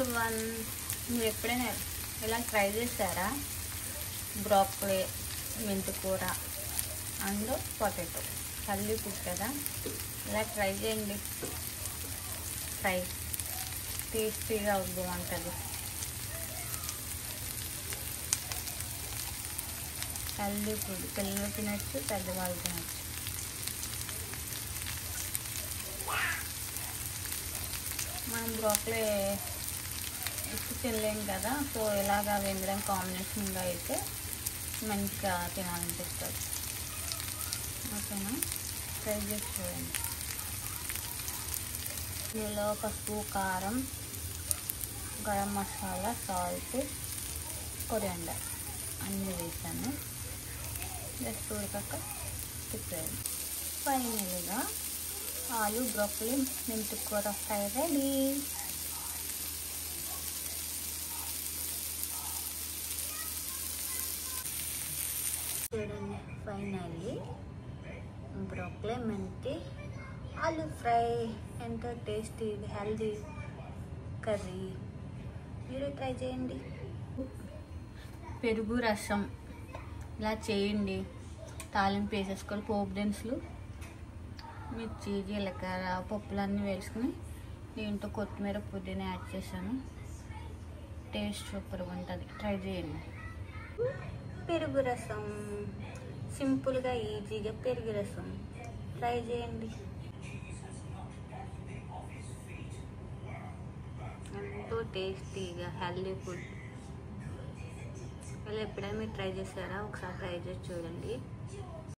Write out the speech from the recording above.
One మీరు ఎప్పుడైనా ఇలా ట్రై చేస్తారా? బ్రాకలీ, మెంతికూర అండ్ పొటాటో హెల్దీ ఫుడ్ కదా, ఇలా ట్రై చేయండి. ఫ్రై టేస్టీగా బాగుంటుంది. హెల్దీ ఫుడ్ పిల్లలు తినచ్చు, పెద్దవాళ్ళు తినచ్చు. మనం బ్రాకలీ ఎక్కువ తినలేం కదా, సో ఇలాగా వెందరం కాంబినేషన్గా అయితే మంచిగా తినాలనిపిస్తుంది. ఓకేనా, ట్రై చేసి చూడండి. ఇందులో పసుపు, కారం, గరం మసాలా, సాల్ట్, కొరియాండర్ అన్నీ వేసాను. జస్ట్ ఉడకాక తిప్పేయండి. ఫైనల్గా ఆలు, బ్రోకలీ, మెంతికూర ఫ్రై రెడీ. చూడండి, ఫైనల్లీ బ్రోకలీ, మెంతి, ఆలు ఫ్రై ఎంతో టేస్టీ హెల్దీ కర్రీ. మీరు ట్రై చేయండి. పెరుగు రసం ఇలా చేయండి. తాలింపు వేసేసుకొని పోపు దినుసులు, మిర్చి, జీలకర్ర, పప్పులన్నీ వేసుకుని దీంట్లో కొత్తిమీర, పుదీనా యాడ్ చేశాను. టేస్ట్ సూపర్గా ఉంటుంది. ట్రై చేయండి. పెరుగు రసం సింపుల్గా ఈజీగా పెరుగు రసం ట్రై చేయండి. ఎంతో టేస్టీగా హెల్దీ ఫుడ్. ఇలా ఎప్పుడైనా మీరు ట్రై చేశారా? ఒకసారి ట్రై చేసి చూడండి.